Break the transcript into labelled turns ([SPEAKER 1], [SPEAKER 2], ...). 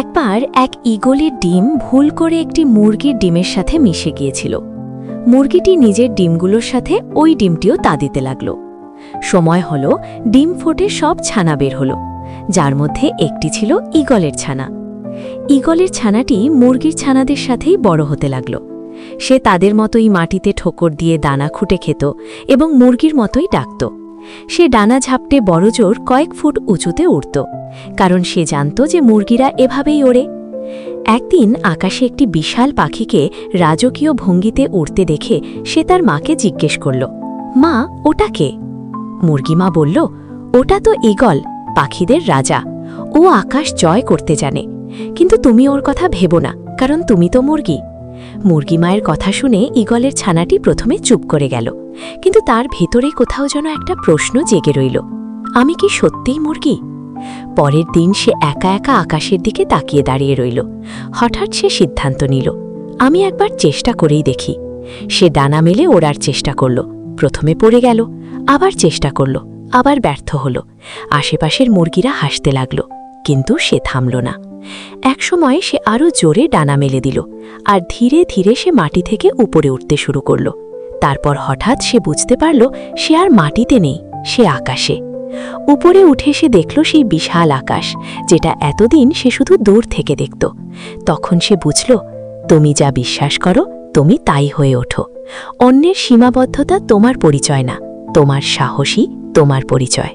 [SPEAKER 1] একবার এক ঈগলের ডিম ভুল করে একটি মুরগির ডিমের সাথে মিশে গিয়েছিল। মুরগিটি নিজের ডিমগুলোর সাথে ওই ডিমটিও তা দিতে লাগল। সময় হলো, ডিম ফোটে সব ছানা বের হলো, যার মধ্যে একটি ছিল ঈগলের ছানা। ঈগলের ছানাটি মুরগির ছানাদের সাথেই বড় হতে লাগল। সে তাদের মতোই মাটিতে ঠোকর দিয়ে দানা খুঁটে খেত এবং মুরগির মতোই ডাকত। সে ডানা ঝাপটে বড়জোর কয়েক ফুট উঁচুতে উড়ত, কারণ সে জানত যে মুরগিরা এভাবেই ওড়ে। একদিন আকাশে একটি বিশাল পাখিকে রাজকীয় ভঙ্গিতে উড়তে দেখে সে তার মাকে জিজ্ঞেস করল, মা, ওটা কে? মুরগিমা বলল, ওটা তো ঈগল, পাখিদের রাজা। ও আকাশ জয় করতে জানে, কিন্তু তুমি ওর কথা ভেবো না, কারণ তুমি তো মুরগি। মুরগিমায়ের কথা শুনে ঈগলের ছানাটি প্রথমে চুপ করে গেল, কিন্তু তার ভেতরে কোথাও যেন একটা প্রশ্ন জেগে রইল, আমি কি সত্যিই মুরগি? পরের দিন সে একা একা আকাশের দিকে তাকিয়ে দাঁড়িয়ে রইল। হঠাৎ সে সিদ্ধান্ত নিল, আমি একবার চেষ্টা করেই দেখি। সে ডানা মেলে ওড়ার চেষ্টা করল। প্রথমে পড়ে গেল, আবার চেষ্টা করল, আবার ব্যর্থ হল। আশেপাশের মুরগিরা হাসতে লাগল, কিন্তু সে থামল না। একসময় সে আরও জোরে ডানা মেলে দিল, আর ধীরে ধীরে সে মাটি থেকে উপরে উঠতে শুরু করল। তারপর হঠাৎ সে বুঝতে পারল সে আর মাটিতে নেই, সে আকাশে। উপরে উঠে সে দেখল সেই বিশাল আকাশ, যেটা এতদিন সে শুধু দূর থেকে দেখত। তখন সে বুঝল, তুমি যা বিশ্বাস করো তুমি তাই হয়ে ওঠো। অন্যের সীমাবদ্ধতা তোমার পরিচয় না, তোমার সাহসী তোমার পরিচয়।